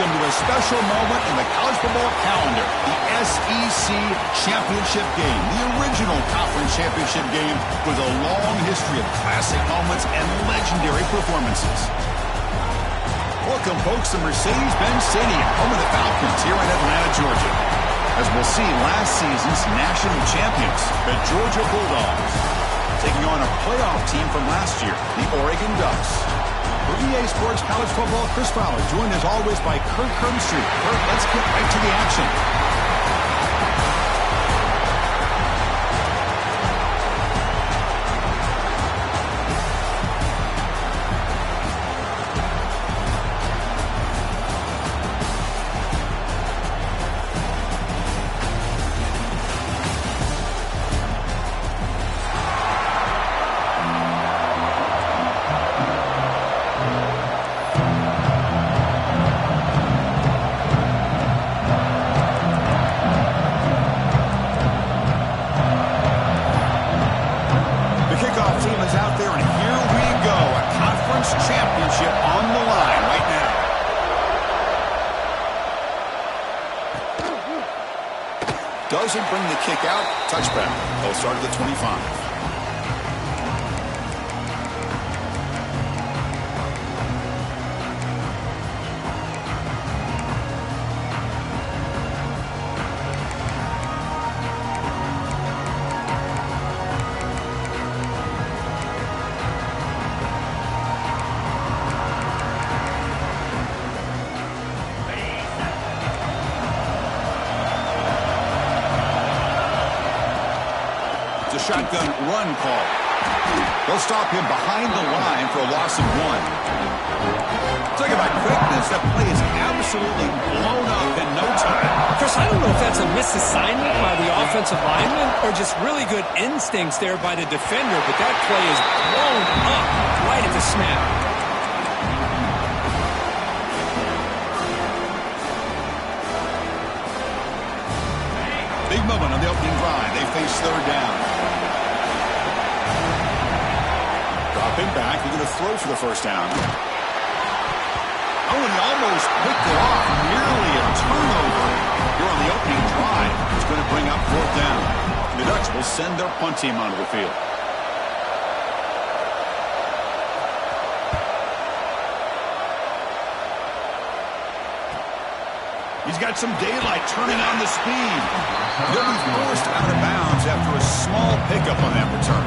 welcome to a special moment in the college football calendar, the SEC Championship Game, the original conference championship game with a long history of classic moments and legendary performances. Welcome, folks, to Mercedes-Benz Stadium, home of the Falcons here in Atlanta, Georgia. As we'll see, last season's national champions, the Georgia Bulldogs, taking on a playoff team from last year, the Oregon Ducks. For EA Sports College Football, Chris Fowler, joined as always by Kurt Herbstreit. Kurt, let's get right to the action. Championship on the line right now. Doesn't bring the kick out. Touchback. They'll start at the 25. Shotgun run call. They'll stop him behind the line for a loss of 1. Talk about quickness. That play is absolutely blown up in no time. Chris, I don't know if that's a misassignment by the offensive lineman or just really good instincts there by the defender, but that play is blown up right at the snap. Big moment on the opening drive. They face third down. Dropping back. He's going to throw for the first down. Oh, and he almost picked it off. Nearly a turnover here on the opening drive. It's going to bring up fourth down. The Ducks will send their punt team onto the field. He's got some daylight turning on the speed. They'll be forced out of bounds after a small pickup on that return.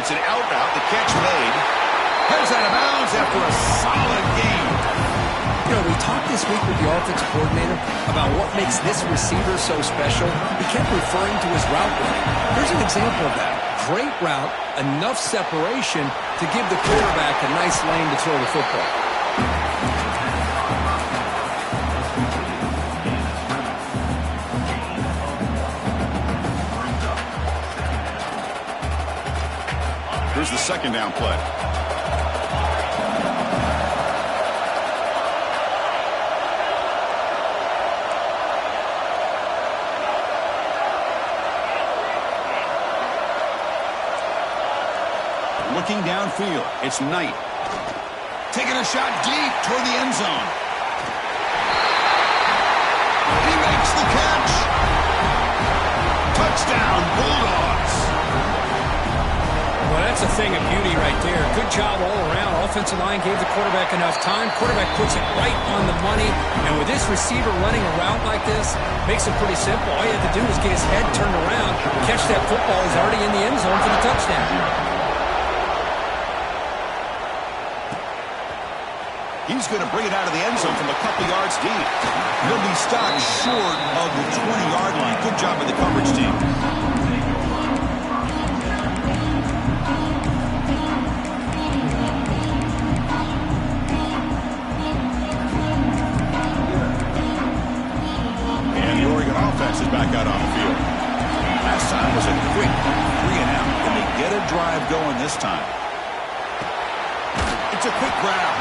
It's an out route. The catch made. Heads out of bounds after a solid game. You know, we talked this week with the offensive coordinator about what makes this receiver so special. He kept referring to his route running. Here's an example of that. Great route, enough separation to give the quarterback a nice lane to throw the football. Here's the second down play. Looking downfield, it's Knight. Taking a shot deep toward the end zone. He makes the catch. Touchdown, Bulldogs. Well, that's a thing of beauty right there. Good job all around. Offensive line gave the quarterback enough time. Quarterback puts it right on the money. And with this receiver running a route like this, makes it pretty simple. All you have to do is get his head turned around, catch that football. He's already in the end zone for the touchdown. He's going to bring it out of the end zone from a couple yards deep. He'll be stopped short of the 20-yard line. Good job by the coverage team. And the Oregon offense is back out on the field. Last time was a quick going this time. It's a quick grab.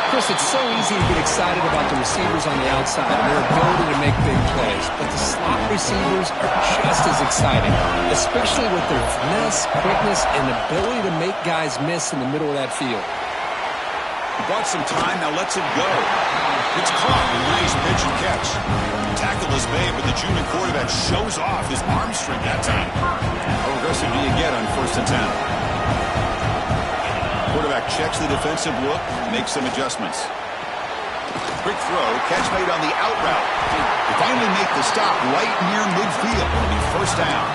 Chris, it's so easy to get excited about the receivers on the outside and their ability to make big plays, but the slot receivers are just as exciting, especially with their finesse, quickness, and ability to make guys miss in the middle of that field. Bought some time, now lets it go. It's caught. Nice pitch and catch. Tackle is made, but the junior quarterback shows off his arm strength that time. How aggressive do you get on 1st and 10? Quarterback checks the defensive look, makes some adjustments. Quick throw, catch made on the out route. They finally make the stop right near midfield. It'll be 1st down.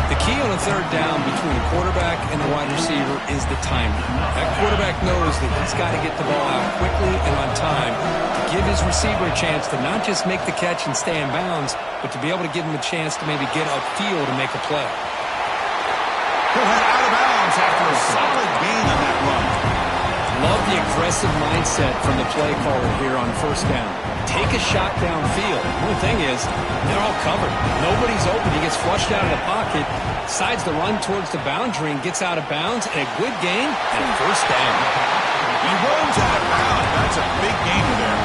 The key on a 3rd down between the quarterback and the wide receiver is the timing. That quarterback knows that he's got to get the ball out quickly and on time to give his receiver a chance to not just make the catch and stay in bounds, but to be able to give him a chance to maybe get upfield and make a play. He'll head out of bounds after a solid gain on that run. Love the aggressive mindset from the play caller here on 1st down. Take a shot downfield. The only thing is, they're all covered. Nobody's open. He gets flushed out of the pocket, decides to run towards the boundary and gets out of bounds, and a good gain and a 1st down. He runs out of bounds. That's a big gain there.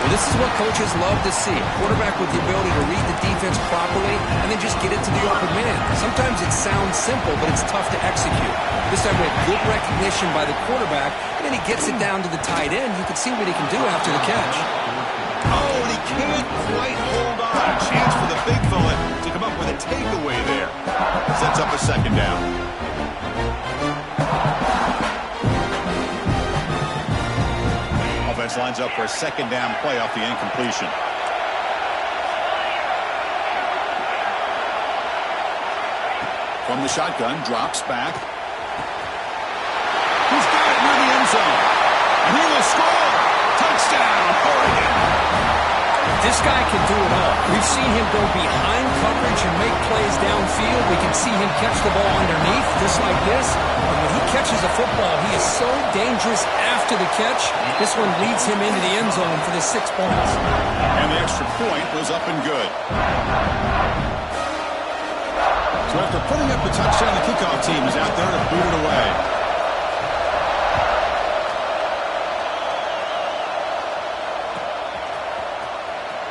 Well, this is what coaches love to see. A quarterback with the ability to read the defense properly and then just get it to the open man. Sometimes it sounds simple, but it's tough to execute. This time we had good recognition by the quarterback, and then he gets it down to the tight end. You can see what he can do after the catch. Oh, and he can't quite hold on. A chance for the big fella to come up with a takeaway there. Sets up a 2nd down. Offense lines up for a 2nd down play off the incompletion. From the shotgun, drops back. He's got it near the end zone. And he will score. Touchdown, Oregon. This guy can do it all. We've seen him go behind coverage and make plays downfield. We can see him catch the ball underneath, just like this. And when he catches a football, he is so dangerous after the catch. This one leads him into the end zone for the 6 points. And the extra point was up and good. So after putting up the touchdown, the kickoff team is out there to boot it away.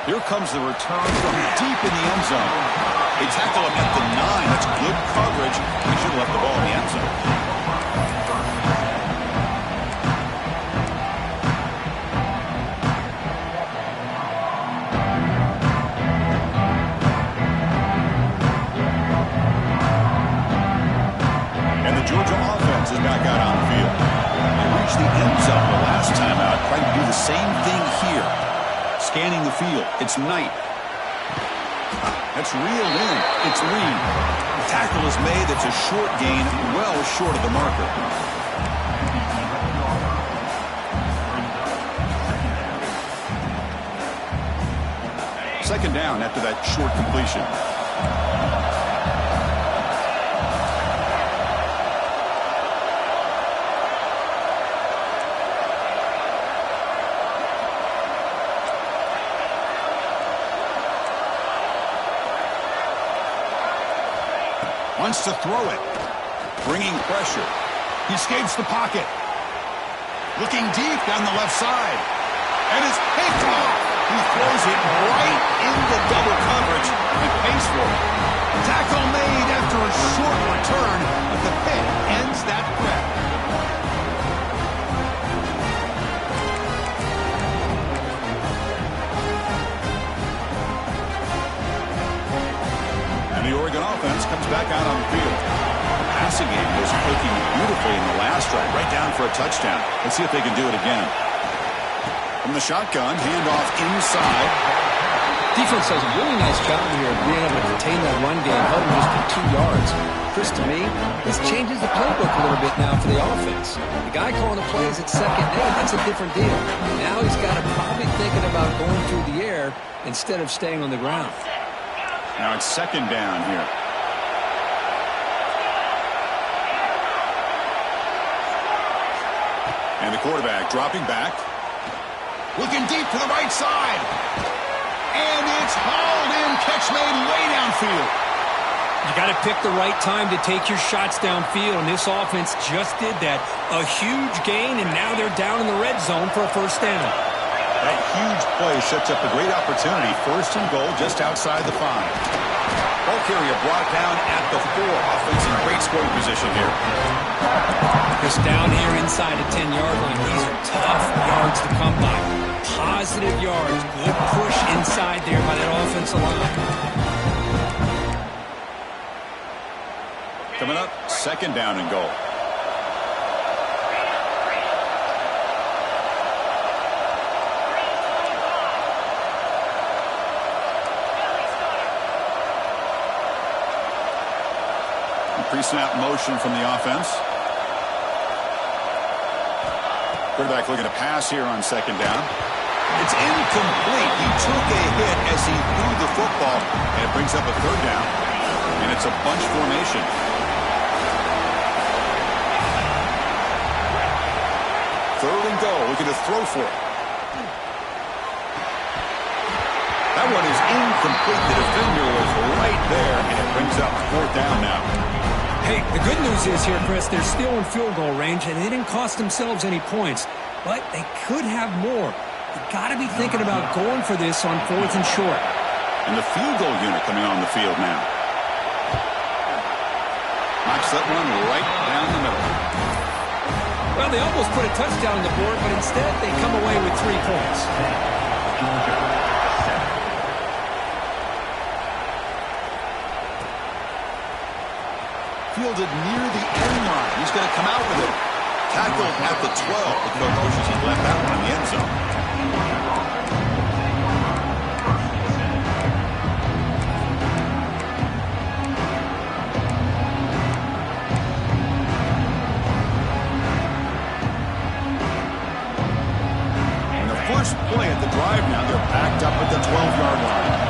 Here comes the return from deep in the end zone. They tackle him at the 9. That's good coverage. He should have left the ball in the end zone. And the Georgia offense is back out on the field. They reached the end zone the last time out. Trying to do the same thing here. Scanning the field. It's Knight. That's reeled in. It's Lee. The tackle is made. That's a short gain, well short of the marker. Second down after that short completion. Wants to throw it. Bringing pressure. He escapes the pocket. Looking deep down the left side. And it's picked off. He throws it right into double coverage and pays for it. Tackle made after a short return, but the pick ends that threat. And the Oregon offense comes back out on the field. The passing game was clicking beautifully in the last drive, right down for a touchdown. Let's see if they can do it again. From the shotgun, handoff inside. Defense does a really nice job here of being able to contain that run game, held him just for 2 yards. Chris, to me, this changes the playbook a little bit now for the offense. The guy calling the plays at second down, that's a different deal. Now he's got to probably thinking about going through the air instead of staying on the ground. Now it's second down here. And the quarterback dropping back. Looking deep to the right side. And it's hauled in. Catch made way downfield. You got to pick the right time to take your shots downfield, and this offense just did that. A huge gain, and now they're down in the red zone for a first down. That huge play sets up a great opportunity. First and goal just outside the 5. Ball carrier brought down at the 4. Offense in great scoring position here. Just down here inside the 10-yard line. These are tough yards to come by. Positive yards. Good push inside there by that offensive line. Coming up, second down and goal. Pre-snap motion from the offense. Quarterback looking to pass here on second down. It's incomplete. He took a hit as he threw the football, and it brings up a third down. And it's a bunch formation. Third and goal, looking to throw for it. That one is incomplete. The defender was right there, and it brings up fourth down now. Hey, the good news is here, Chris, they're still in field goal range, and they didn't cost themselves any points. But they could have more. You got to be thinking about going for this on fourth and short. And the field goal unit coming on the field now. Knocks that one right down the middle. Well, they almost put a touchdown on the board, but instead they come away with 3 points. Fielded near the end line. He's going to come out with it. Tackled at the 12. The coach motions he left that one in the end zone. And the first play at the drive now, they're backed up at the 12-yard line.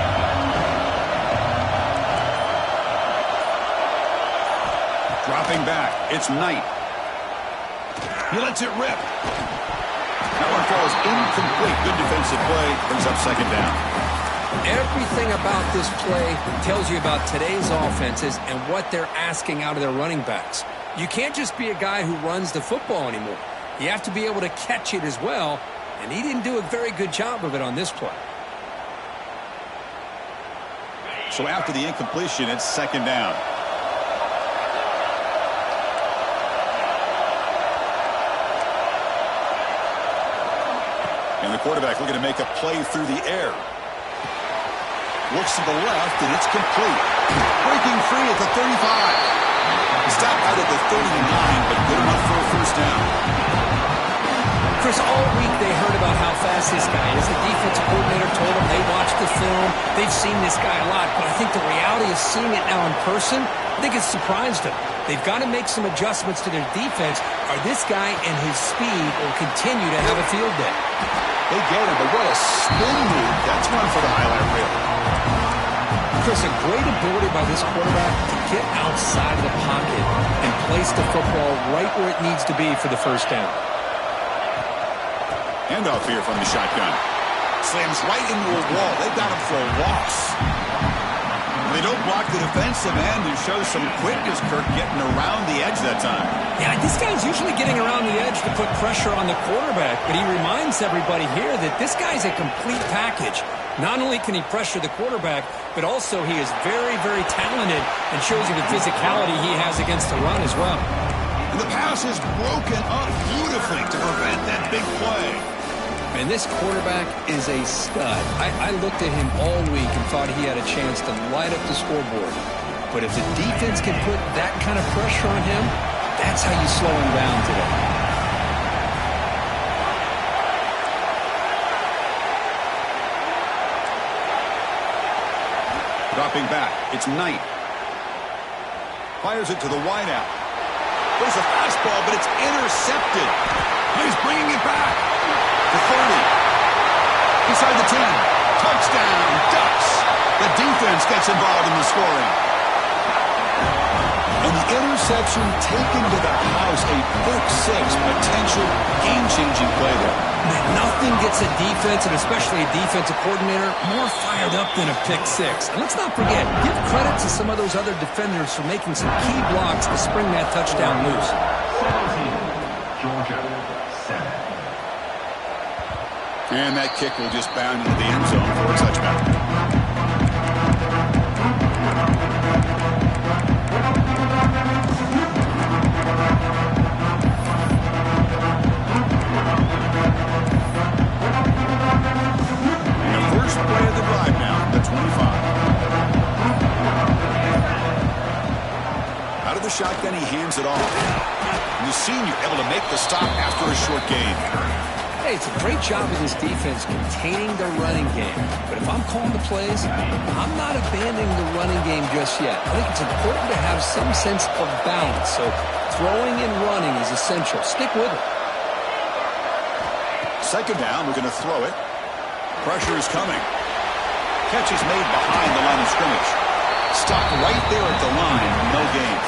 Dropping back, it's Knight. He lets it rip. That one falls incomplete. Good defensive play. Brings up second down. Everything about this play tells you about today's offenses and what they're asking out of their running backs. You can't just be a guy who runs the football anymore. You have to be able to catch it as well, and he didn't do a very good job of it on this play. So after the incompletion, it's second down. And the quarterback looking to make a play through the air. Looks to the left, and it's complete. Breaking free at the 35. He stopped out at the 39, but good enough for a first down. Chris, all week they heard about how fast this guy is. The defensive coordinator told them they watched the film. They've seen this guy a lot, but I think the reality of seeing it now in person, I think it's surprised them. They've got to make some adjustments to their defense, or this guy and his speed will continue to have a field day. They get him, but what a spin move. That's one for the highlight reel. Chris, a great ability by this quarterback to get outside of the pocket and place the football right where it needs to be for the first down. Handoff here from the shotgun. Slams right into a wall. They've got him for a loss. They don't block the defensive end and show some quickness, Kirk, getting around the edge that time. Yeah, this guy's usually getting around the edge to put pressure on the quarterback, but he reminds everybody here that this guy's a complete package. Not only can he pressure the quarterback, but also he is very, very talented and shows you the physicality he has against the run as well. And the pass is broken up beautifully to prevent that big play. And this quarterback is a stud. I looked at him all week and thought he had a chance to light up the scoreboard. But if the defense can put that kind of pressure on him, that's how you slow him down today. Dropping back, it's Knight. Fires it to the wideout. There's a fastball, but it's intercepted. He's bringing it back. The 30. Inside the 10. Touchdown, Ducks. The defense gets involved in the scoring. And the interception taken to the house. A pick six, potential game-changing play there. Man, nothing gets a defense, and especially a defensive coordinator, more fired up than a pick six. And let's not forget, give credit to some of those other defenders for making some key blocks to spring that touchdown loose. 17, Georgia, 7. And that kick will just bound into the end zone for a touchback. Play of the drive now, the 25. Out of the shotgun, he hands it off. And the senior able to make the stop after a short gain. Hey, it's a great job of this defense containing their running game. But if I'm calling the plays, I'm not abandoning the running game just yet. I think it's important to have some sense of balance. So throwing and running is essential. Stick with it. Second down, we're going to throw it. Pressure is coming. Catch is made behind the line of scrimmage. Stop right there at the line. No gain.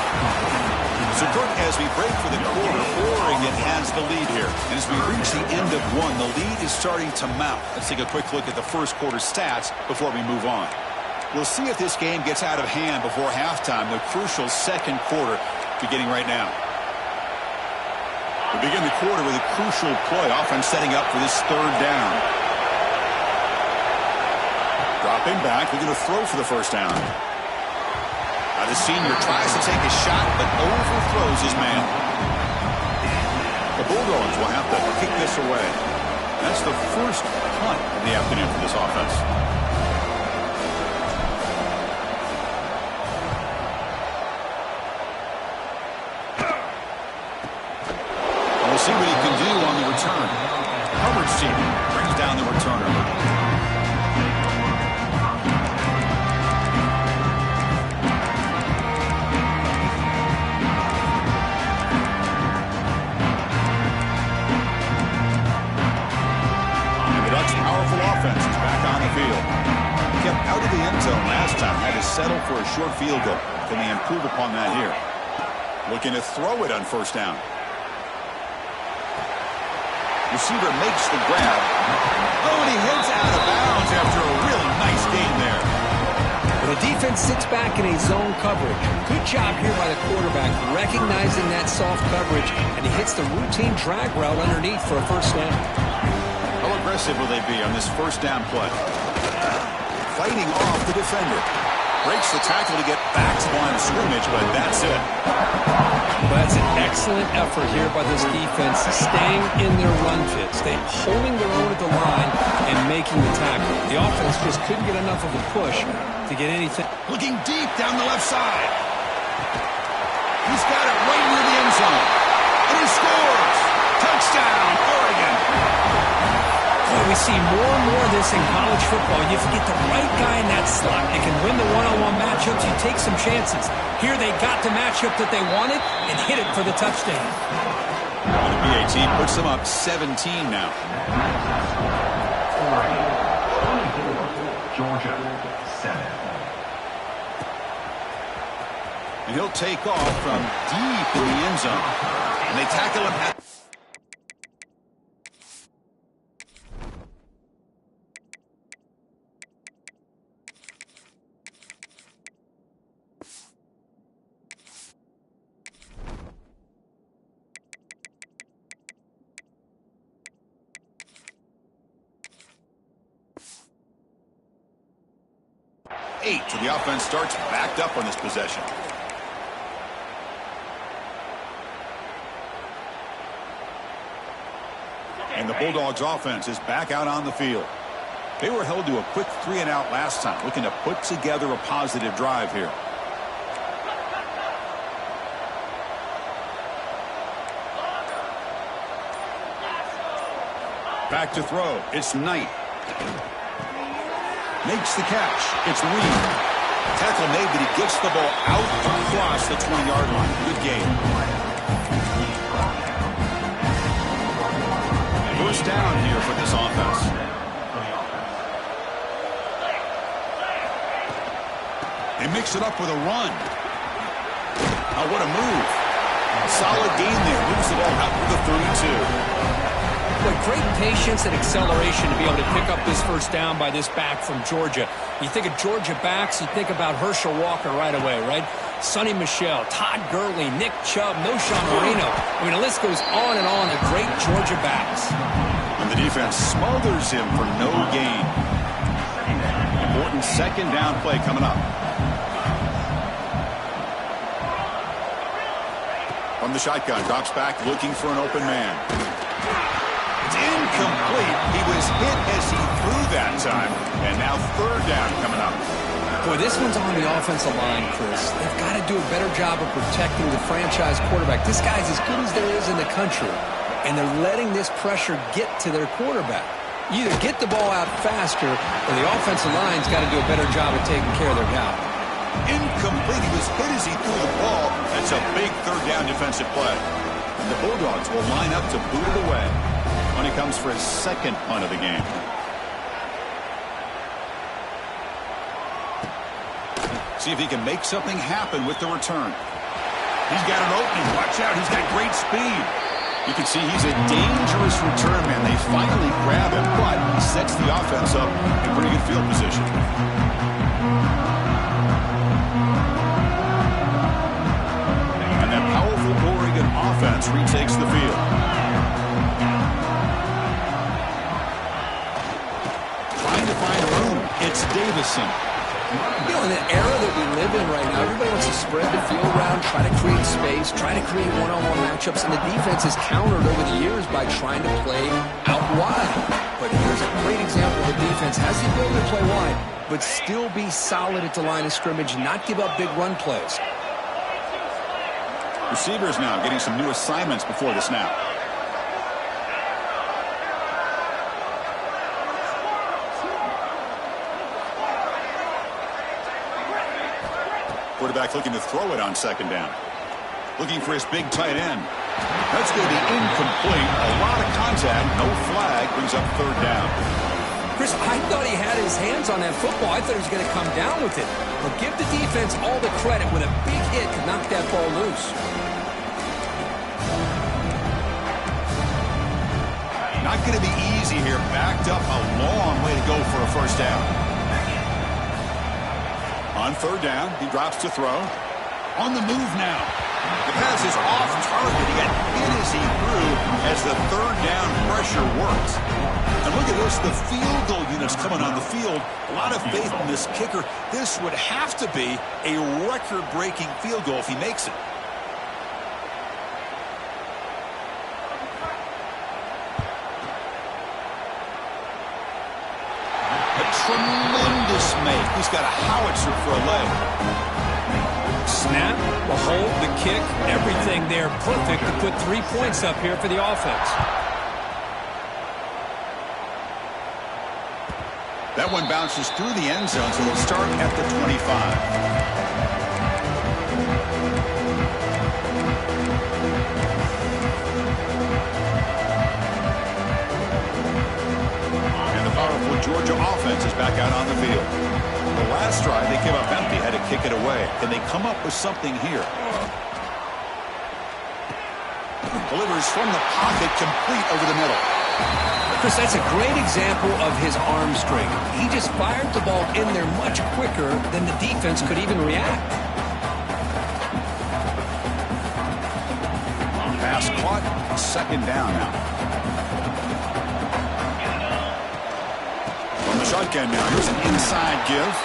So, Kirk, as we break for the quarter, Oregon has the lead here. And as we reach the end of one, the lead is starting to mount. Let's take a quick look at the first quarter stats before we move on. We'll see if this game gets out of hand before halftime, the crucial second quarter beginning right now. We begin the quarter with a crucial play, offense setting up for this third down. Dropping back, we're going to throw for the first down. Now the senior tries to take a shot, but overthrows his man. The Bulldogs will have to kick this away. That's the first punt of the afternoon for this offense. We'll see what he can do on the return. Coverage team brings down the returner. Powerful offense is back on the field. Kept out of the end zone last time. Had to settle for a short field goal. Can they improve upon that here? Looking to throw it on first down. Receiver makes the grab. Oh, and he heads out of bounds after a really nice game there. When the defense sits back in a zone coverage, good job here by the quarterback recognizing that soft coverage, and he hits the routine drag route underneath for a first down. How aggressive will they be on this first down play? Fighting off the defender. Breaks the tackle to get back to the line of scrimmage, but that's it. Well, that's an excellent effort here by this defense, staying in their run fit, holding their own at the line and making the tackle. The offense just couldn't get enough of a push to get anything. Looking deep down the left side. He's got it right near the end zone. And he scores! Touchdown, Oregon! Boy, we see more and more of this in college football. You have to get the right guy in that slot. They can win the one-on-one matchups. You take some chances. Here they got the matchup that they wanted and hit it for the touchdown. And the PAT puts them up 17 now. Georgia, 7. And he'll take off from deep in the end zone. And they tackle him at... So the offense starts backed up on this possession. And the Bulldogs offense is back out on the field. They were held to a quick 3-and-out last time, looking to put together a positive drive here. Back to throw. It's Knight. Makes the catch. It's Reed. Tackle made, but he gets the ball out across the 20-yard line. Good game. First down here for this offense. They mix it up with a run. A Oh, what a move. Solid gain there. Moves the ball out to the 32. Boy, great patience and acceleration to be able to pick up this first down by this back from Georgia. You think of Georgia backs, you think about Herschel Walker right away, right? Sonny Michel, Todd Gurley, Nick Chubb, Noshawn Marino. I mean, the list goes on and on of great Georgia backs. And the defense smothers him for no gain. Important second down play coming up. From the shotgun, drops back, looking for an open man. It's incomplete. He was hit as he threw that time. And now third down coming up. Boy, this one's on the offensive line, Chris. They've got to do a better job of protecting the franchise quarterback. This guy's as good as there is in the country. And they're letting this pressure get to their quarterback. You either get the ball out faster, or the offensive line's got to do a better job of taking care of their guy. Incomplete. He was hit as he threw the ball. That's a big third down defensive play. And the Bulldogs will line up to boot it away when he comes for his second punt of the game. See if he can make something happen with the return. He's got an opening. Watch out. He's got great speed. You can see he's a dangerous return man. They finally grab him, but he sets the offense up in pretty good field position. And that powerful Oregon offense retakes the field. Trying to find room. It's Davison. You know, in the era that we live in right now, everybody wants to spread the field around, try to create space, try to create one-on-one matchups, and the defense has countered over the years by trying to play out wide. But here's a great example of the defense has the ability to play wide, but still be solid at the line of scrimmage, not give up big run plays. Receivers now getting some new assignments before the snap. Quarterback looking to throw it on second down. Looking for his big tight end. That's going to be incomplete. A lot of contact. No flag. Brings up third down. Chris, I thought he had his hands on that football. I thought he was going to come down with it. But give the defense all the credit with a big hit to knock that ball loose. Not going to be easy here. Backed up a long way to go for a first down. On third down, he drops to throw. On the move now. The pass is off target. He got hit as he threw as the third down pressure works. And look at this, the field goal units coming on the field. A lot of faith in this kicker. This would have to be a record-breaking field goal if he makes it. Tremendous make. He's got a howitzer for a leg. Snap, the hold, the kick, everything there perfect to put 3 points up here for the offense. That one bounces through the end zone, so they'll start at the 25. Georgia offense is back out on the field. The last drive, they came up empty, had to kick it away. Can they come up with something here? Delivers from the pocket, complete over the middle. Chris, that's a great example of his arm strength. He just fired the ball in there much quicker than the defense could even react. Pass caught, second down now. Shotgun now. Here's an inside give.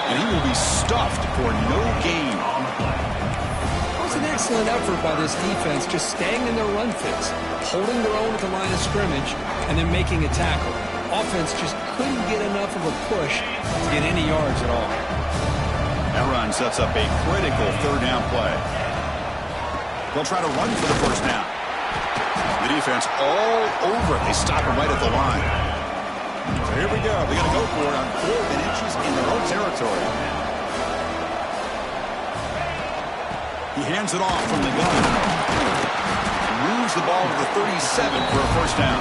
And he will be stuffed for no gain. That was an excellent effort by this defense, just staying in their run fits, holding their own at the line of scrimmage, and then making a tackle. Offense just couldn't get enough of a push to get any yards at all. That run sets up a critical third down play. They'll try to run for the first down. The defense all over it. They stop him right at the line. So here we go. They're going to go for it on 4th and inches in their own territory. He hands it off from the gun. Moves the ball to the 37 for a first down.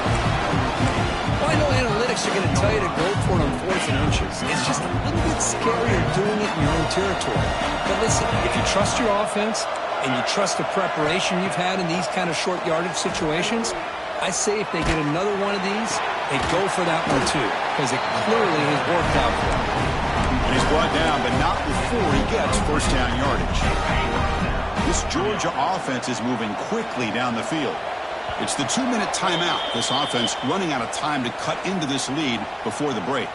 Well, I know analytics are going to tell you to go for it on 4th and inches. It's just a little bit scarier doing it in your own territory. But listen, if you trust your offense, and you trust the preparation you've had in these kind of short yardage situations, I say if they get another one of these, they go for that one too, because it clearly has worked out for them. And he's brought down, but not before he gets first down yardage. This Georgia offense is moving quickly down the field. It's the 2-minute timeout. This offense running out of time to cut into this lead before the break.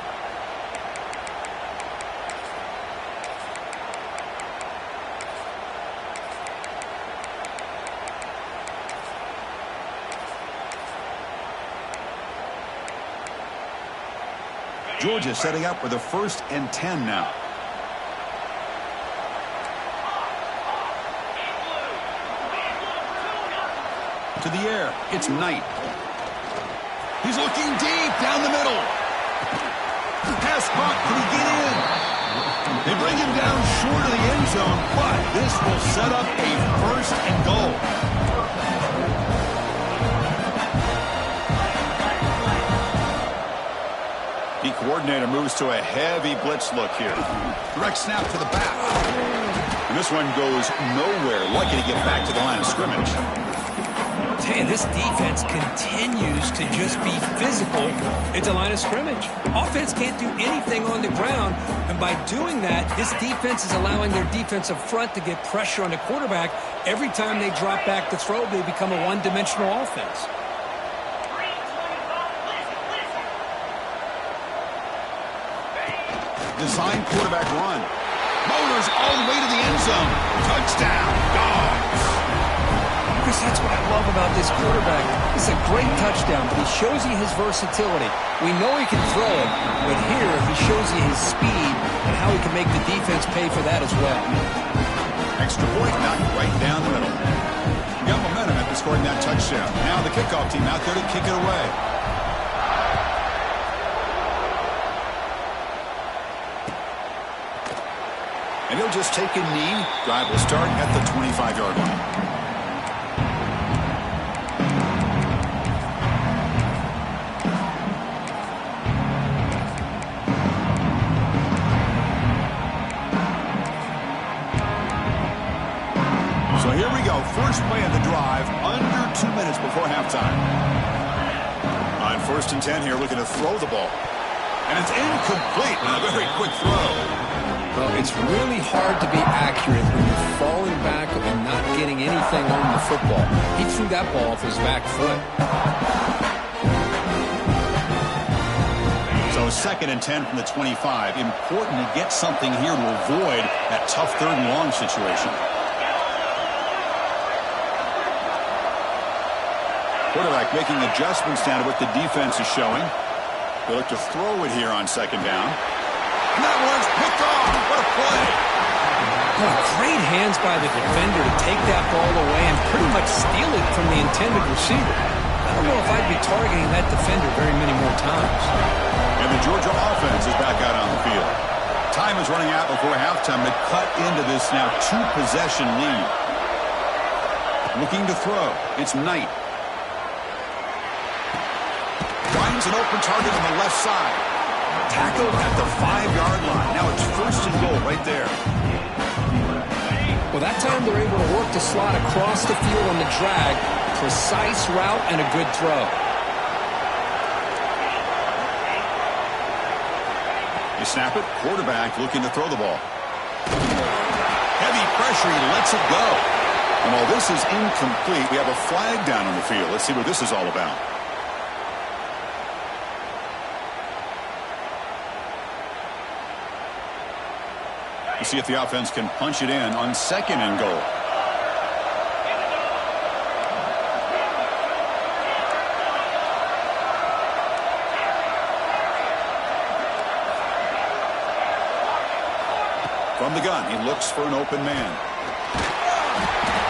Georgia setting up for the 1st and 10 now. To the air, it's Knight. He's looking deep down the middle. Pass caught, can he get in? They bring him down short of the end zone, but this will set up a 1st and goal. The coordinator moves to a heavy blitz look here. Direct snap to the back. And this one goes nowhere. Lucky to get back to the line of scrimmage. Hey, this defense continues to just be physical at the line of scrimmage. Offense can't do anything on the ground, and by doing that, this defense is allowing their defensive front to get pressure on the quarterback. Every time they drop back to throw, they become a one-dimensional offense. Design quarterback run. Motors all the way to the end zone. Touchdown, Dogs. Chris, that's what I love about this quarterback. It's a great touchdown, but he shows you his versatility. We know he can throw it, but here he shows you his speed and how he can make the defense pay for that as well. Extra point knocked right down the middle. Got momentum after scoring that touchdown. Now the kickoff team out there to kick it away. And he'll just take a knee. Drive will start at the 25-yard line. So here we go. First play of the drive, under 2 minutes before halftime. On 1st and 10 here, looking to throw the ball. And it's incomplete. A very quick throw. Well, it's really hard to be accurate when you're falling back and not getting anything on the football. He threw that ball off his back foot. So 2nd and 10 from the 25. Important to get something here to avoid that tough 3rd and long situation. Quarterback making adjustments down to what the defense is showing. They look to throw it here on 2nd down. And that one's picked off. What a play. Oh, great hands by the defender to take that ball away and pretty much steal it from the intended receiver. I don't know if I'd be targeting that defender very many more times. And the Georgia offense is back out on the field. Time is running out before halftime to cut into this now 2-possession lead. Looking to throw. It's Knight. Finds an open target on the left side. Tackled at the 5-yard line. Now it's 1st and goal right there. Well, that time they're able to work the slot across the field on the drag. Precise route and a good throw. You snap it. Quarterback looking to throw the ball. Heavy pressure. He lets it go. And while this is incomplete, we have a flag down on the field. Let's see what this is all about. We'll see if the offense can punch it in on 2nd and goal. From the gun, he looks for an open man.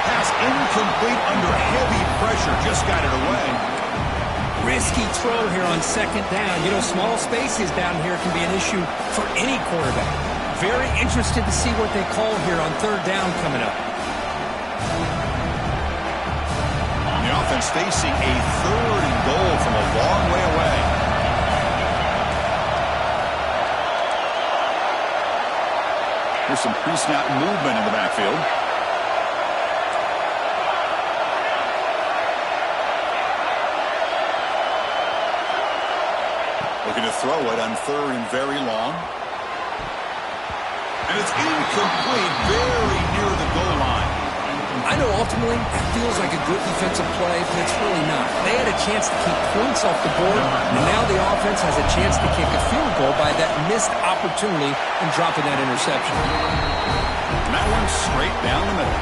Pass incomplete under heavy pressure. Just got it away. Risky throw here on 2nd down. You know, small spaces down here can be an issue for any quarterback. Very interested to see what they call here on 3rd down coming up. The offense facing a 3rd and goal from a long way away. Here's some pre-snap movement in the backfield. to throw it on 3rd and very long. And it's incomplete, very near the goal line. I know ultimately that feels like a good defensive play, but it's really not. They had a chance to keep points off the board, and now the offense has a chance to kick a field goal by that missed opportunity and dropping that interception. And that one's straight down the middle.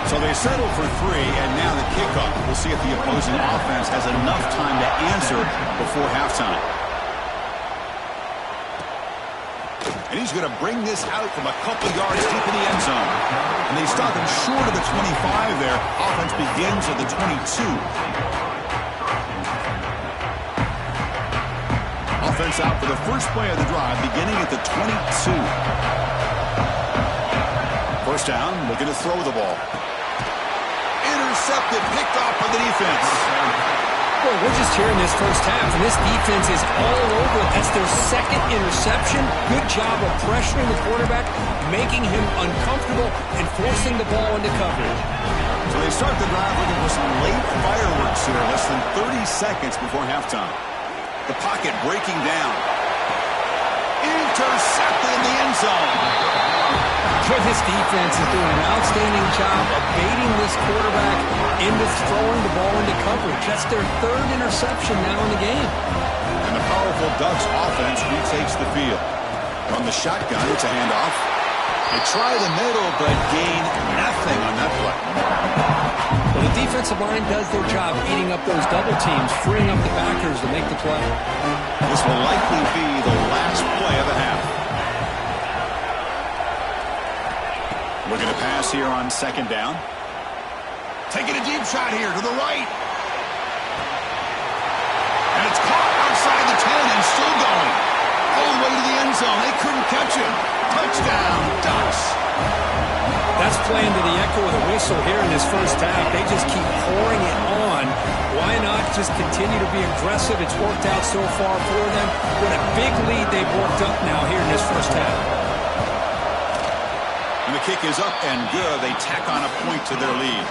So they settle for 3, and now the kickoff. We'll see if the opposing offense has enough time to answer before halftime. And he's going to bring this out from a couple yards deep in the end zone. And they stop him short of the 25 there. Offense begins at the 22. Offense out for the first play of the drive, beginning at the 22. First down, looking to throw the ball. Intercepted, picked off by the defense. Well, we're just here in this first half, and this defense is all over it. That's their 2nd interception. Good job of pressuring the quarterback, making him uncomfortable, and forcing the ball into coverage. So they start the drive looking for some late fireworks here, less than 30 seconds before halftime. The pocket breaking down. Intercepted in the end zone. This defense is doing an outstanding job of baiting this quarterback into throwing the ball into coverage. That's their 3rd interception now in the game. And the powerful Ducks offense retakes the field. From the shotgun, it's a handoff. They try the middle, but gain nothing on that play. Well, the defensive line does their job eating up those double teams, freeing up the backers to make the play. This will likely be the last play of the half. Looking to pass here on 2nd down. Taking a deep shot here to the right. And it's caught outside the 10 and still going. All the way to the end zone. They couldn't catch him. Touchdown, Ducks. That's playing to the echo of the whistle here in this first half. They just keep pouring it on. Why not just continue to be aggressive? It's worked out so far for them. What a big lead they've worked up now here in this first half. And the kick is up and good. They tack on a point to their lead.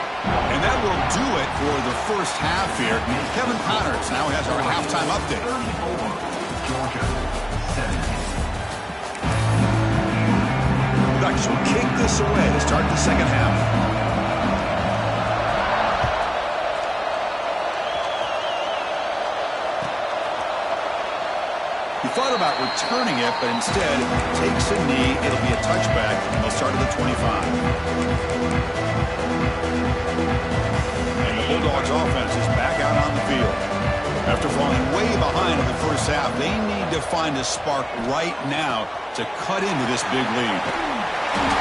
And that will do it for the first half here. Kevin Connors now has our halftime update. Georgia 17. Ducks will kick this away to start the second half. He thought about returning it, but instead takes a knee. It'll be a touchback, and they'll start at the 25. And the Bulldogs offense is back out on the field. After falling way behind in the first half, they need to find a spark right now to cut into this big lead.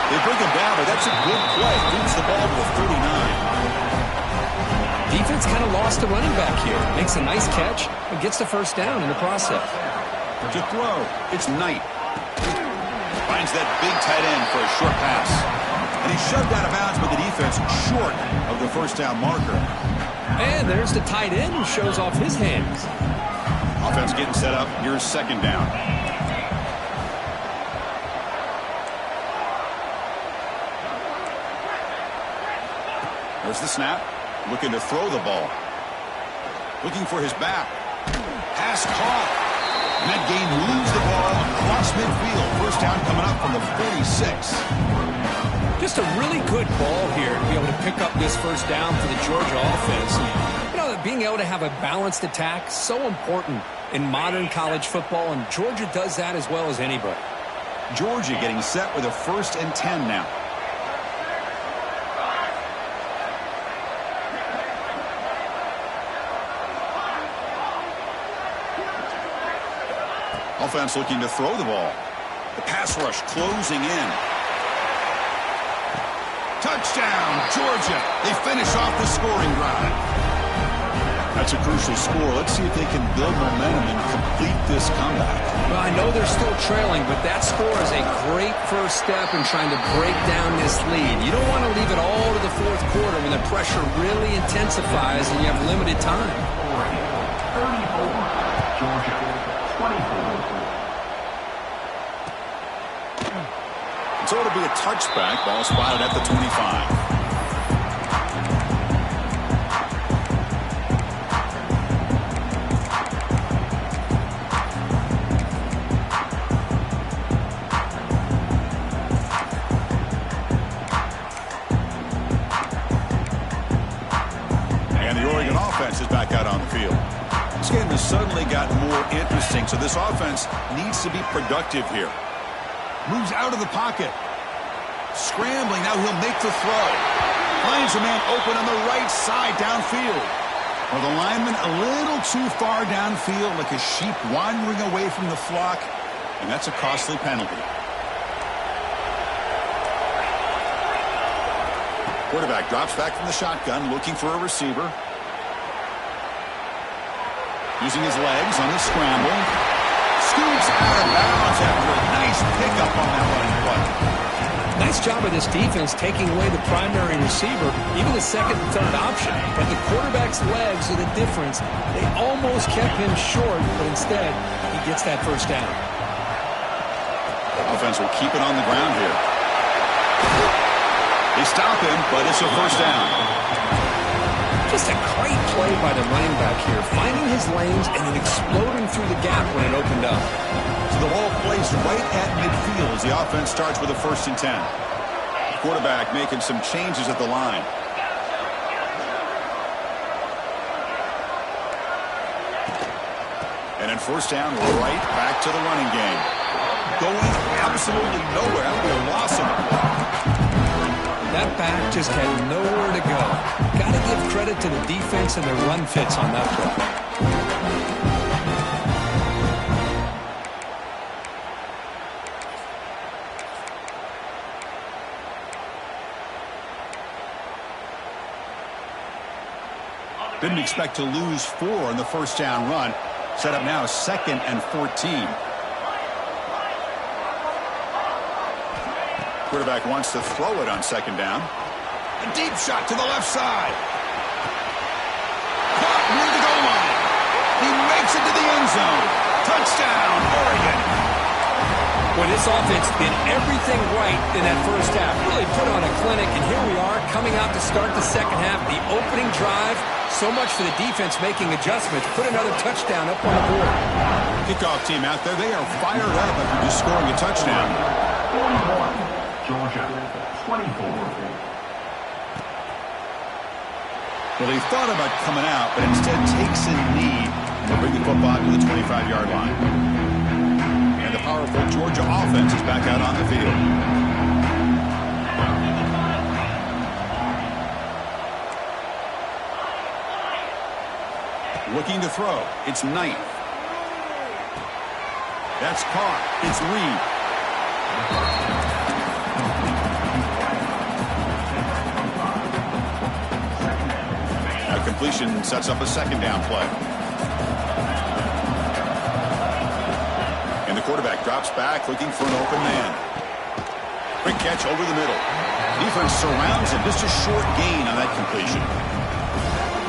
They bring him down, but that's a good play. Beats the ball to the 39. Defense kind of lost the running back here. Makes a nice catch and gets the first down in the process. To throw, it's Knight. Finds that big tight end for a short pass. And he's shoved out of bounds by the defense short of the first down marker. And there's the tight end who shows off his hands. Offense getting set up. Here's 2nd down. There's the snap. Looking to throw the ball. Looking for his back. Pass caught. And that game moves the ball across midfield. First down coming up from the 46. Just a really good ball here to be able to pick up this first down for the Georgia offense. You know, being able to have a balanced attack, so important in modern college football, and Georgia does that as well as anybody. Georgia getting set with a 1st and 10 now. Offense looking to throw the ball. The pass rush closing in. Touchdown, Georgia. They finish off the scoring drive. That's a crucial score. Let's see if they can build momentum and complete this comeback. Well, I know they're still trailing, but that score is a great first step in trying to break down this lead. You don't want to leave it all to the 4th quarter when the pressure really intensifies and you have limited time. 34, Georgia 24. So it'll be a touchback. Ball spotted at the 25. The Oregon offense is back out on the field. This game has suddenly gotten more interesting, so this offense needs to be productive here. Moves out of the pocket. Scrambling, now he'll make the throw. Finds a man open on the right side downfield. Well, the lineman a little too far downfield, like a sheep wandering away from the flock, and that's a costly penalty. Quarterback drops back from the shotgun, looking for a receiver. Using his legs on the scramble. Scoots out of bounds after a nice pickup on that running play. Nice job of this defense taking away the primary receiver, even the second and third option. But the quarterback's legs are the difference. They almost kept him short, but instead, he gets that first down. The offense will keep it on the ground here. They stop him, but it's a first down. Just a great play by the running back here, finding his lanes and then exploding through the gap when it opened up. So the ball placed right at midfield as the offense starts with a 1st and 10. The quarterback making some changes at the line. And then first down, right back to the running game. Going absolutely nowhere. That would be a loss of the ball. That back just had nowhere to go. Got to give credit to the defense and their run fits on that play. Didn't expect to lose 4 on the first down run. Set up now 2nd and 14. Quarterback wants to throw it on 2nd down. A deep shot to the left side. Caught near the goal line. He makes it to the end zone. Touchdown, Oregon. Well, this offense did everything right in that first half. Really put on a clinic, and here we are coming out to start the second half. The opening drive, so much for the defense making adjustments. Put another touchdown up on the board. Kickoff team out there, they are fired up after just scoring a touchdown. 41. Georgia, 24. Well, they thought about coming out, but instead takes a knee to bring the football to the 25-yard line. And the powerful Georgia offense is back out on the field. Looking to throw. It's Knight. That's caught. It's Reed. Completion sets up a 2nd down play. And the quarterback drops back looking for an open man. Quick catch over the middle. Defense surrounds him. Just a short gain on that completion.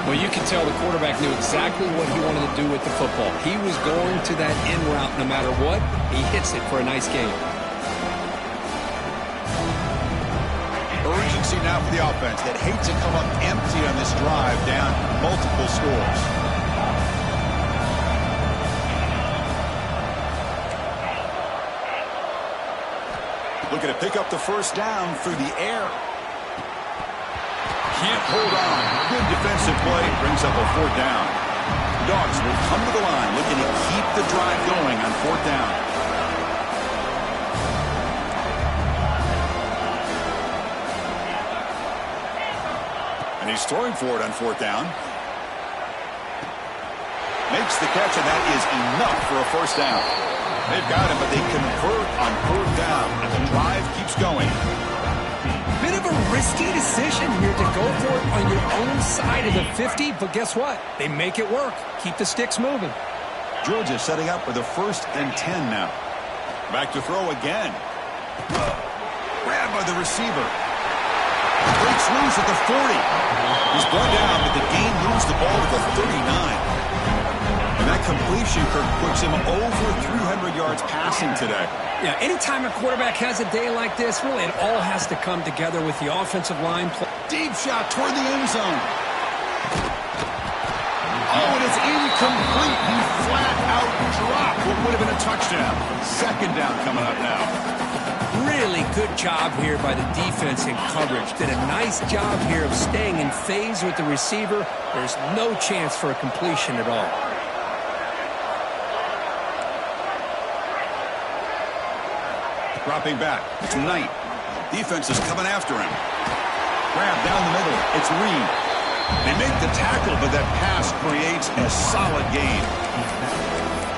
Well, you can tell the quarterback knew exactly what he wanted to do with the football. He was going to that in route no matter what. He hits it for a nice gain. Urgency now for the offense that hates to come up empty on this drive, down multiple scores. Looking to pick up the first down through the air. Can't hold on. Good defensive play. Brings up a 4th down. Dogs will come to the line looking to keep the drive going on 4th down. And he's throwing for it on 4th down. Makes the catch, and that is enough for a first down. They've got him, but they convert on 4th down, and the drive keeps going. Bit of a risky decision here to go for it on your own side of the 50, but guess what? They make it work. Keep the sticks moving. Georgia setting up for the 1st and 10 now. Back to throw again. Grabbed by the receiver. Breaks loose at the 40. He's brought down, but the gain moves the ball to the 39. And that completion, Kirk, puts him over 300 yards passing today. Yeah, anytime a quarterback has a day like this, really it all has to come together with the offensive line play. Deep shot toward the end zone. Oh, and it's incomplete. He flat out dropped what would have been a touchdown. 2nd down coming up now. Really good job here by the defense in coverage. Did a nice job here of staying in phase with the receiver. There's no chance for a completion at all. Dropping back. It's Knight. Defense is coming after him. Grab down the middle. It's Reed. They make the tackle, but that pass creates a solid gain.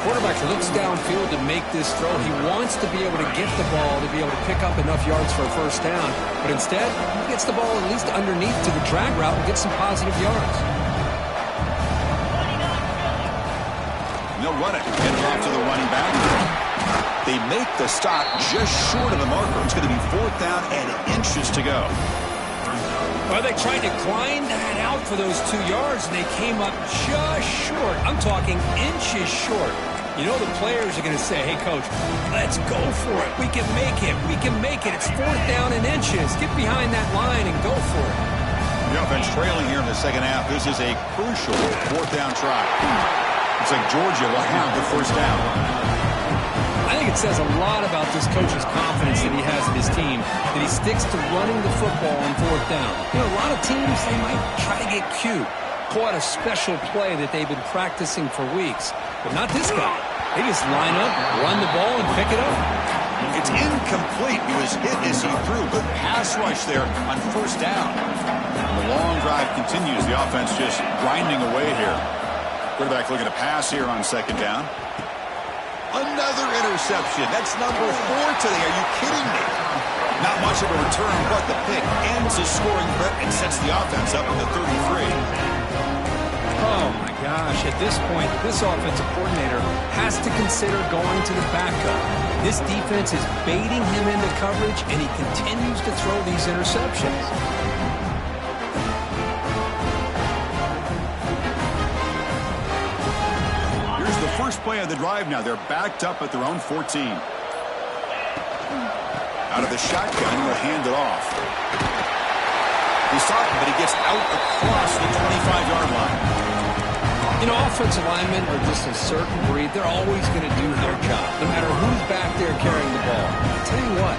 Quarterback looks downfield to make this throw. He wants to be able to get the ball to be able to pick up enough yards for a first down. But instead, he gets the ball at least underneath to the drag route and gets some positive yards. They'll run it. Get it off to the running back. They make the stop just short of the marker. It's going to be 4th down and inches to go. Well, they tried to grind that out for those 2 yards, and they came up just short. I'm talking inches short. You know the players are going to say, hey, Coach, let's go for it. We can make it. We can make it. It's 4th down and inches. Get behind that line and go for it. The offense trailing here in the second half. This is a crucial 4th down try. It's like Georgia will have the first down. I think it says a lot about this coach's confidence that he has in his team, that he sticks to running the football on 4th down. You know, a lot of teams, they might try to get cute, pull out a special play that they've been practicing for weeks. But not this guy. They just line up, run the ball, and pick it up. It's incomplete. He was hit as he threw. Good pass rush there on 1st down. And the long drive continues. The offense just grinding away here. Quarterback looking to pass here on 2nd down. Another interception. That's number 4 today. Are you kidding me? Not much of a return, but the pick ends his scoring threat and sets the offense up at the 33. Oh, my gosh. At this point, this offensive coordinator has to consider going to the backup. This defense is baiting him into coverage, and he continues to throw these interceptions. First play of the drive now. They're backed up at their own 14. Out of the shotgun, he'll hand it off. He's talking, but he gets out across the 25-yard line. You know, offensive linemen are just a certain breed. They're always going to do their job, no matter who's back there carrying the ball. I'll tell you what,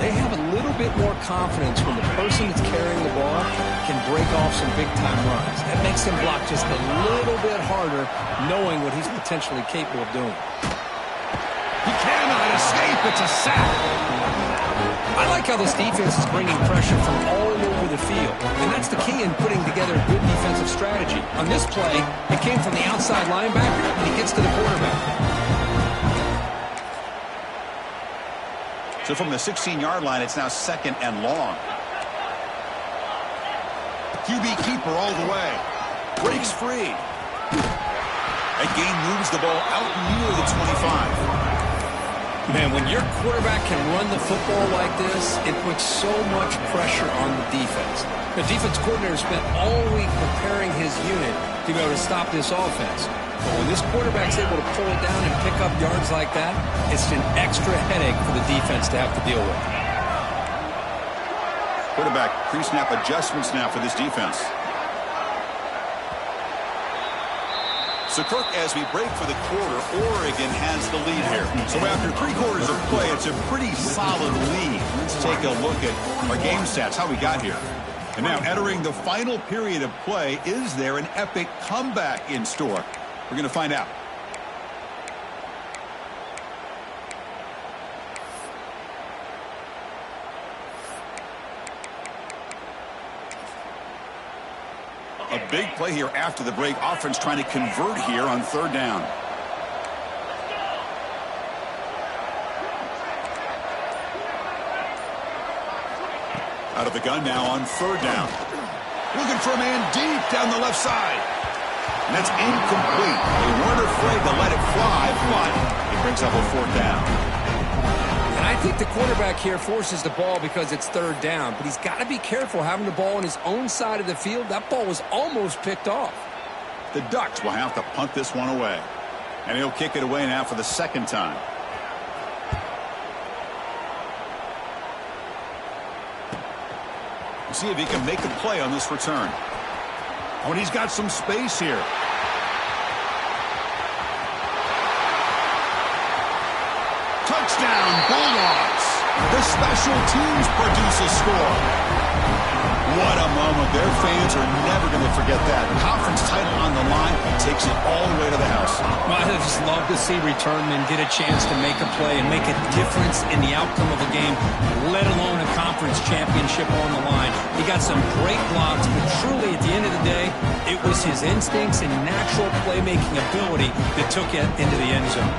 they have a little bit more confidence when the person that's carrying the ball can break off some big-time runs. That makes him block just a little bit harder, knowing what he's potentially capable of doing. He cannot escape. It's a sack. I like how this defense is bringing pressure from all over the field, and that's the key in putting together a good defensive strategy. On this play, it came from the outside linebacker, and he gets to the quarterback. So from the 16-yard line, it's now 2nd and long. QB keeper all the way. Breaks free. That gain moves the ball out near the 25. Man, when your quarterback can run the football like this, it puts so much pressure on the defense. The defense coordinator spent all week preparing his unit to be able to stop this offense. But when this quarterback's able to pull it down and pick up yards like that, it's an extra headache for the defense to have to deal with. Quarterback pre-snap adjustments now for this defense. So, Kirk, as we break for the quarter, Oregon has the lead here. So after 3 quarters of play, it's a pretty solid lead. Let's take a look at our game stats, how we got here. And now entering the final period of play, is there an epic comeback in store? We're going to find out. A big play here after the break. Offense trying to convert here on 3rd down. Out of the gun now on 3rd down. Looking for a man deep down the left side. And that's incomplete. They weren't afraid to let it fly, but it brings up a 4th down. And I think the quarterback here forces the ball because it's 3rd down, but he's got to be careful having the ball on his own side of the field. That ball was almost picked off. The Ducks will have to punt this one away. And he'll kick it away now for the 2nd time. See if he can make a play on this return. Oh, and he's got some space here. Touchdown, Bulldogs. The special teams produce a score. What a moment. Their fans are never going to forget that. Conference title on the line. Takes it all the way to the house. Well, I just love to see returnmen get a chance to make a play and make a difference in the outcome of a game, let alone a conference championship on the line. He got some great blocks, but truly at the end of the day, it was his instincts and natural playmaking ability that took it into the end zone.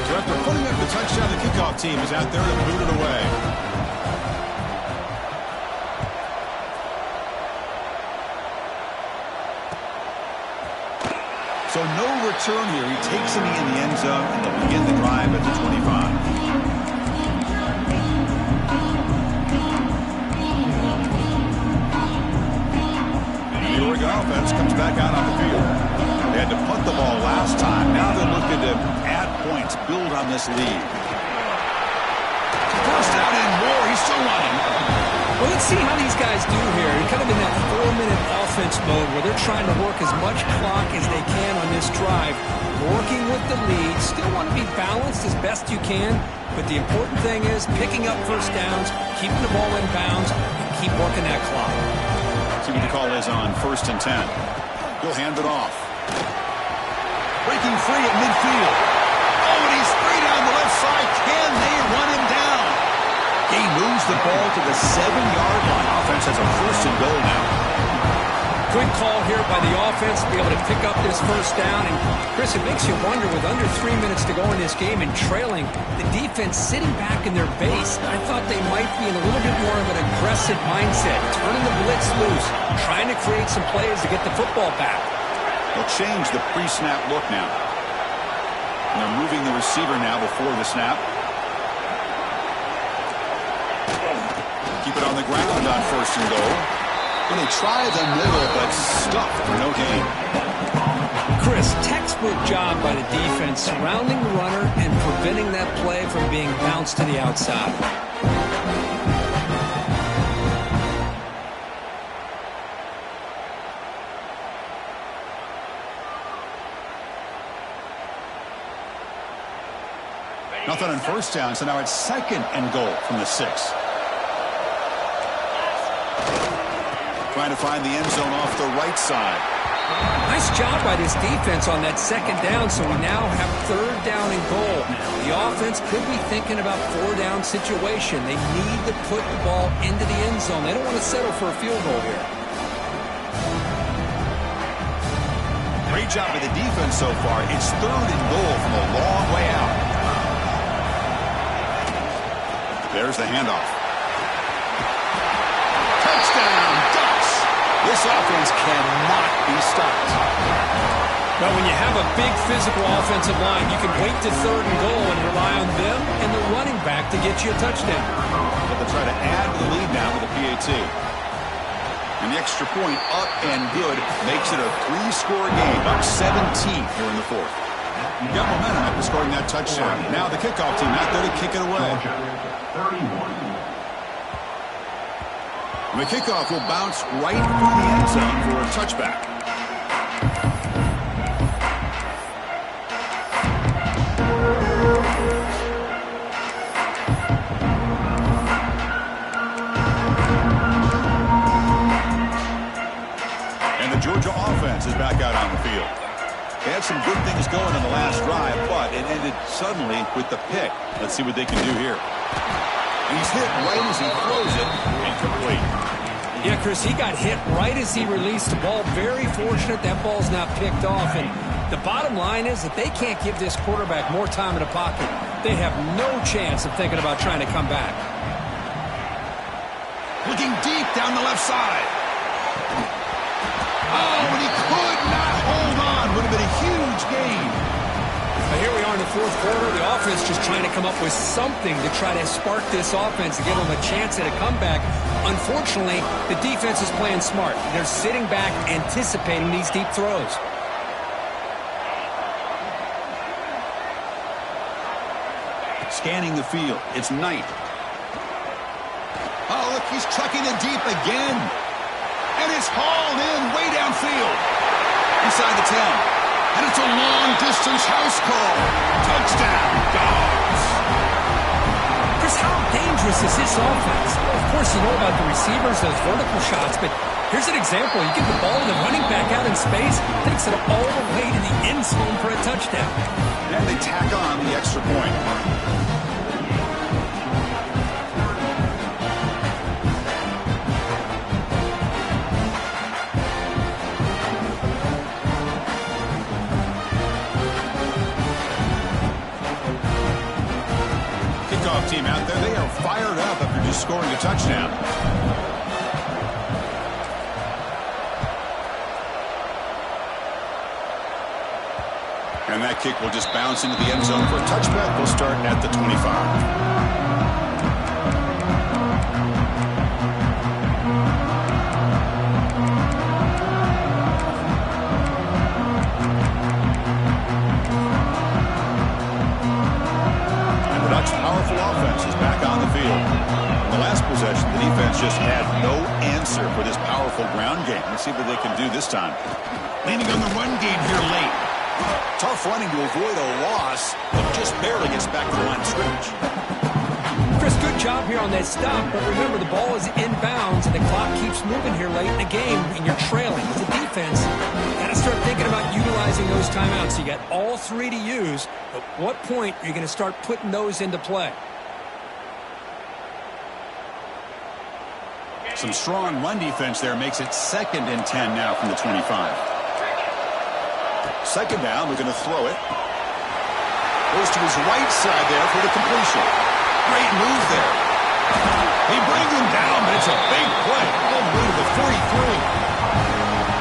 So after putting up the touchdown, the kickoff team is out there to boot it away. So no return here. He takes it in the end zone, and they'll begin the drive at the 25. And the Oregon offense comes back out on the field. They had to punt the ball last time. Now they're looking to add points, build on this lead. First down and more. He's still running. Well, let's see how these guys do here. They're kind of in that 4-minute offense mode where they're trying to work as much clock as they can on this drive, working with the lead. Still want to be balanced as best you can, but the important thing is picking up first downs, keeping the ball in bounds, and keep working that clock. See what the call is on 1st and 10. He'll hand it off. Breaking free at midfield. Oh, and he's free down the left side. Can they run him down? He moves the ball to the 7-yard line. Offense has a 1st and goal now. Good call here by the offense to be able to pick up this first down. And, Chris, it makes you wonder, with under 3 minutes to go in this game and trailing, the defense sitting back in their base. I thought they might be in a little bit more of an aggressive mindset, turning the blitz loose, trying to create some plays to get the football back. They'll change the pre-snap look now. And they're moving the receiver now before the snap. Keep it on the ground on 1st and goal. And they try the middle, but stuffed for no gain. Chris, textbook job by the defense surrounding the runner and preventing that play from being bounced to the outside. Nothing on 1st down, so now it's 2nd and goal from the 6. Trying to find the end zone off the right side. Nice job by this defense on that 2nd down, so we now have 3rd down and goal. The offense could be thinking about 4-down situation. They need to put the ball into the end zone. They don't want to settle for a field goal here. Great job by the defense so far. It's 3rd and goal from a long way out. There's the handoff. Touchdown, Ducks! This offense cannot be stopped. Well, when you have a big physical offensive line, you can wait to 3rd and goal and rely on them and the running back to get you a touchdown. But they'll try to add to the lead now with the PAT. And the extra point up and good makes it a 3-score game. Up 17 here in the 4th. You got momentum after scoring that touchdown. Now the kickoff team out there to kick it away. 31. The kickoff will bounce right through the end zone for a touchback. And the Georgia offense is back out on the field. They had some good things going in the last drive, but it ended suddenly with the pick. Let's see what they can do here. He's hit right as he throws it, incomplete. Yeah, Chris, he got hit right as he released the ball. Very fortunate that ball's not picked off. And the bottom line is that they can't give this quarterback more time in the pocket. They have no chance of thinking about trying to come back. Looking deep down the left side. Oh, and he could not hold on. Would have been a huge gain. Here we are in the 4th quarter. The offense just trying to come up with something to try to spark this offense and give them a chance at a comeback. Unfortunately, the defense is playing smart. They're sitting back, anticipating these deep throws. Scanning the field. It's Knight. Oh, look, he's trucking it deep again. And it's hauled in way downfield. Inside the 10. And it's a long-distance house call. Touchdown, Dogs. Chris, how dangerous is this offense? Of course, you know about the receivers, those vertical shots, but here's an example. You get the ball and the running back out in space, takes it all the way to the end zone for a touchdown. And they tack on the extra point. Kickoff team out there, they are fired up after just scoring a touchdown. And that kick will just bounce into the end zone for a touchback. We'll start at the 25. And the Ducks' powerful offense is back on the field. In the last possession, the defense just had no answer for this powerful ground game. Let's see what they can do this time. Leaning on the run game here late. Tough running to avoid a loss, but just barely gets back to the line of scrimmage. Chris, good job here on that stop, but remember the ball is inbounds and the clock keeps moving here late in the game and you're trailing. As a defense, you got to start thinking about utilizing those timeouts. You got all three to use. At what point are you going to start putting those into play? Some strong run defense there makes it 2nd and 10 now from the 25. Second down, we're going to throw it. Goes to his right side there for the completion. Great move there. They bring him down, but it's a big play. All the way to the 43.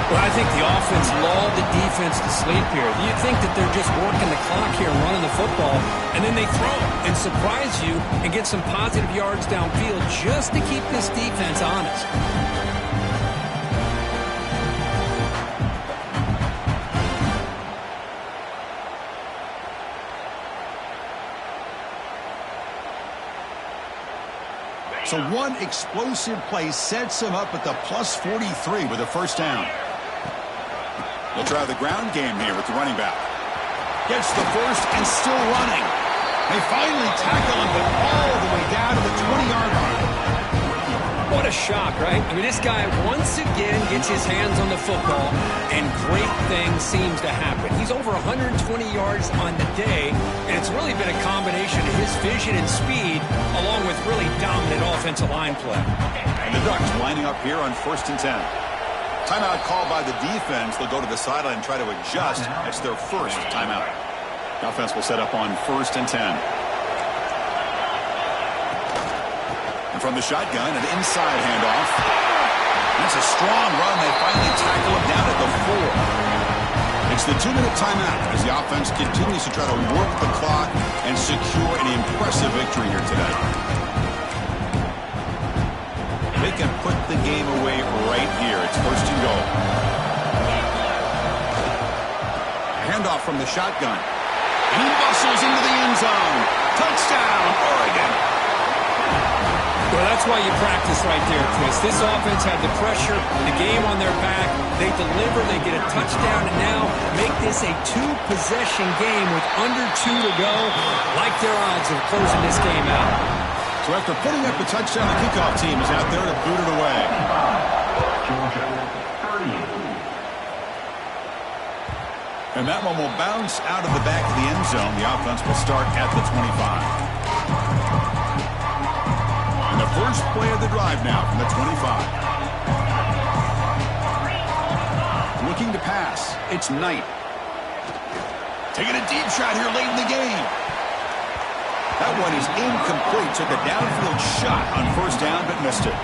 Well, I think the offense lulled the defense to sleep here. You think that they're just working the clock here and running the football, and then they throw it and surprise you and get some positive yards downfield just to keep this defense honest. So one explosive play sets him up at the plus 43 with a first down. They'll try the ground game here with the running back. Gets the first and still running. They finally tackle him, but all the way down to the 20-yard line. What a shock, right? I mean, this guy once again gets his hands on the football, and great things seems to happen. He's over 120 yards on the day, and it's really been a combination of his vision and speed, along with really dominant offensive line play. And the Ducks lining up here on 1st and 10. Timeout called by the defense. They'll go to the sideline and try to adjust. It's their first timeout. The offense will set up on 1st and 10. And from the shotgun, an inside handoff. That's a strong run. They finally tackle him down at the 4. It's the 2-minute timeout as the offense continues to try to work the clock and secure an impressive victory here today. They can put the game away right here. It's 1st and goal. Handoff from the shotgun. He muscles into the end zone. Touchdown, Oregon. Well, that's why you practice right there, Chris. This offense had the pressure, the game on their back. They deliver, they get a touchdown, and now make this a 2-possession game with under 2 to go. Like their odds of closing this game out. So after putting up the touchdown, the kickoff team is out there to boot it away. And that one will bounce out of the back of the end zone. The offense will start at the 25. And the first play of the drive now from the 25. Looking to pass. It's Knight. Taking a deep shot here late in the game. That one is incomplete. Took a downfield shot on 1st down, but missed it.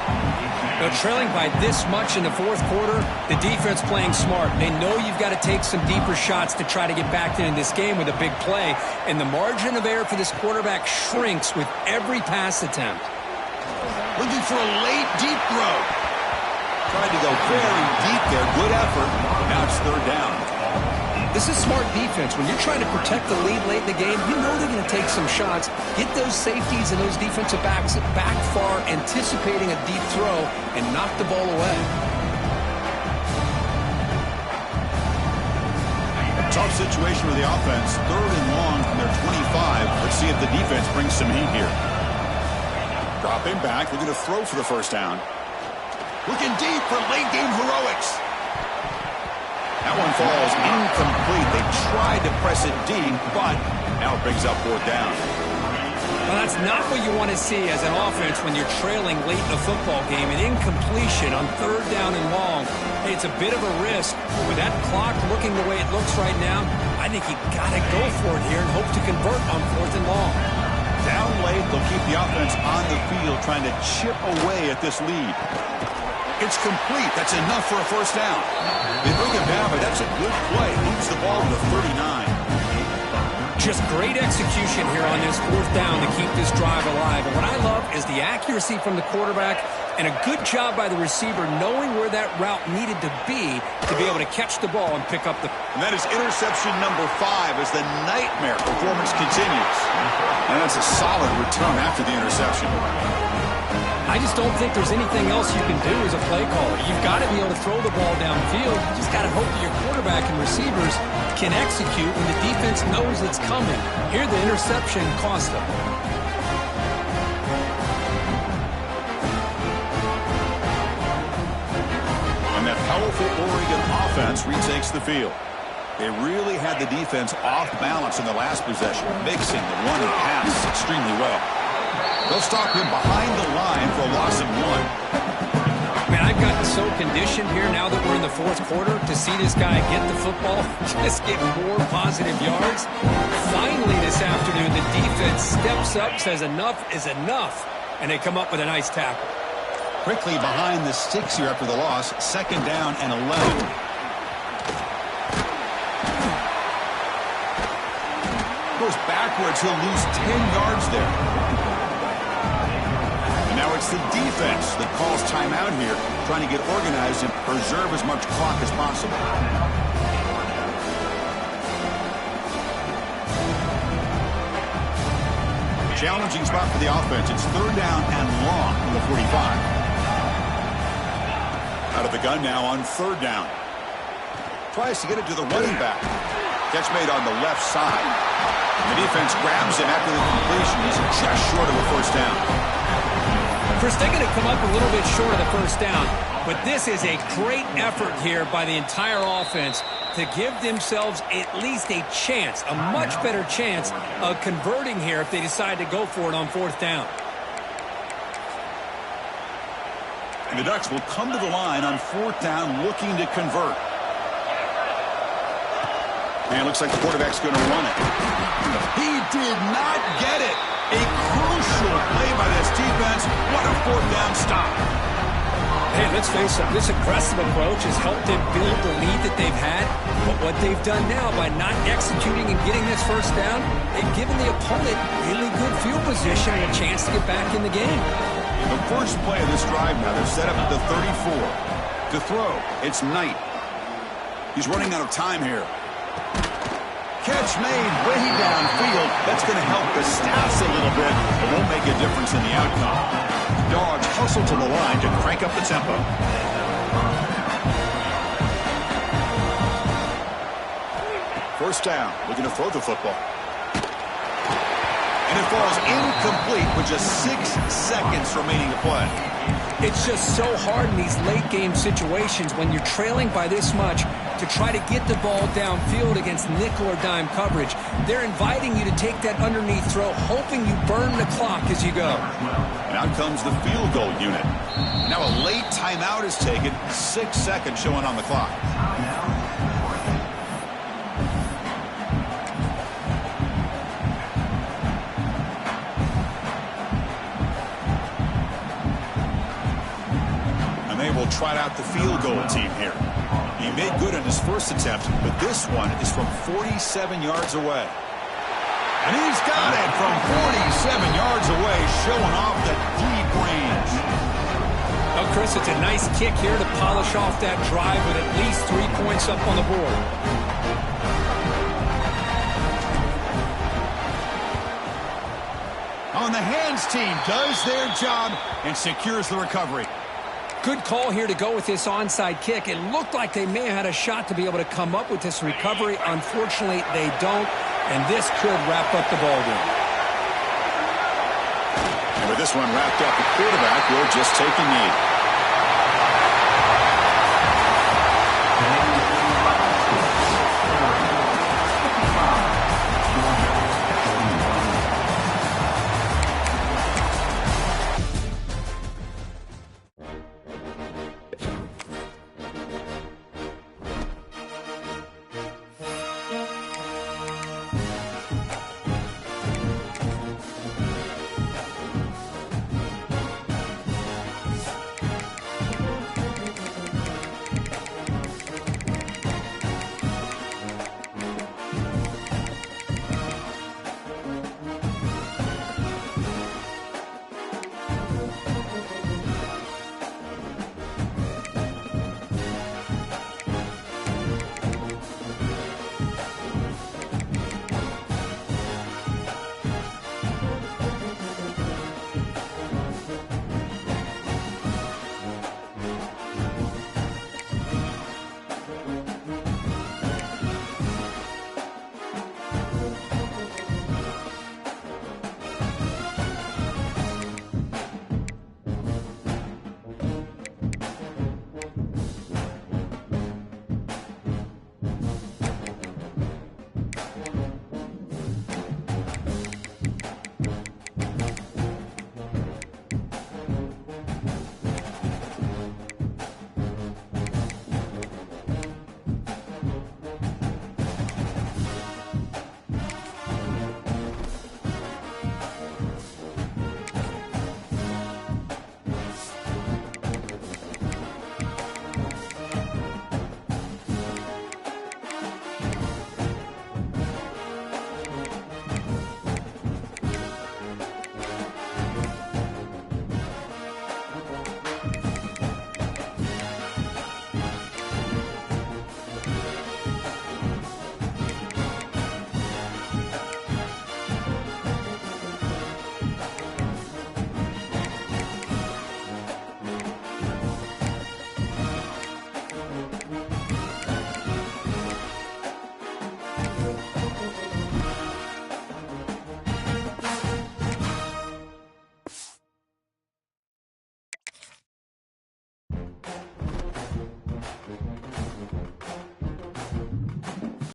Now, trailing by this much in the 4th quarter, the defense playing smart. They know you've got to take some deeper shots to try to get back in this game with a big play. And the margin of error for this quarterback shrinks with every pass attempt. Looking for a late, deep throw. Tried to go very deep there. Good effort. Now it's 3rd down. This is smart defense. When you're trying to protect the lead late in the game, you know they're going to take some shots, get those safeties and those defensive backs back far, anticipating a deep throw, and knock the ball away. Tough situation for the offense. 3rd and long from their 25. Let's see if the defense brings some heat here. Dropping back, looking to throw for the first down. Looking deep for late game heroics. That one falls incomplete. They tried to press it deep, but now it brings up 4th down. Well, that's not what you want to see as an offense when you're trailing late in a football game. An incompletion on 3rd down and long. Hey, it's a bit of a risk. With that clock looking the way it looks right now, I think you got to go for it here and hope to convert on 4th and long. Down late, they'll keep the offense on the field trying to chip away at this lead. It's complete. That's enough for a first down. They bring him down, but that's a good play. Moves the ball to the 39. Just great execution here on this 4th down to keep this drive alive. And what I love is the accuracy from the quarterback and a good job by the receiver knowing where that route needed to be able to catch the ball and pick up the... And that is interception number 5 as the nightmare performance continues. And that's a solid return after the interception. I just don't think there's anything else you can do as a play caller. You've got to be able to throw the ball downfield. You just got to hope that your quarterback and receivers can execute when the defense knows it's coming. Here, the interception cost them. And that powerful Oregon offense retakes the field. They really had the defense off balance in the last possession, mixing the run and pass extremely well. They'll stop him behind the line for a loss of 1. Man, I've gotten so conditioned here now that we're in the 4th quarter to see this guy get the football, just get more positive yards. Finally this afternoon, the defense steps up, says enough is enough, and they come up with a nice tackle. Quickly behind the sticks here after the loss, 2nd down and 11. Goes backwards, he'll lose 10 yards there. Now it's the defense that calls timeout here, trying to get organized and preserve as much clock as possible. Challenging spot for the offense. It's 3rd down and long from the 45. Out of the gun now on 3rd down. Tries to get it to the running back. Catch made on the left side. The defense grabs him after the completion. He's just short of a first down. First, they're going to come up a little bit short of the first down, but this is a great effort here by the entire offense to give themselves at least a chance, a much better chance of converting here if they decide to go for it on 4th down. And the Ducks will come to the line on 4th down looking to convert. And it looks like the quarterback's going to run it. He did not get it. A crucial play by this defense. What a 4th down stop. Hey, let's face it, this aggressive approach has helped them build the lead that they've had. But what they've done now by not executing and getting this first down, they've given the opponent really good field position and a chance to get back in the game. The first play of this drive now, they're set up at the 34. To throw, it's Knight. He's running out of time here. Catch made way downfield. That's going to help the Stats a little bit, but won't make a difference in the outcome. Dogs hustle to the line to crank up the tempo. First down, looking to throw the football. And it falls incomplete with just 6 seconds remaining to play. It's just so hard in these late game situations when you're trailing by this much to try to get the ball downfield against nickel or dime coverage. They're inviting you to take that underneath throw, hoping you burn the clock as you go. And out comes the field goal unit. Now a late timeout is taken, 6 seconds showing on the clock. And they will trot out the field goal team here. He made good on his first attempt, but this one is from 47 yards away. And he's got it from 47 yards away, showing off the deep range. Well, Chris, it's a nice kick here to polish off that drive with at least 3 points up on the board. On the hands team does their job and secures the recovery. Good call here to go with this onside kick. It looked like they may have had a shot to be able to come up with this recovery. Unfortunately, they don't, and this could wrap up the ball game. And with this one wrapped up, the quarterback will just take a knee.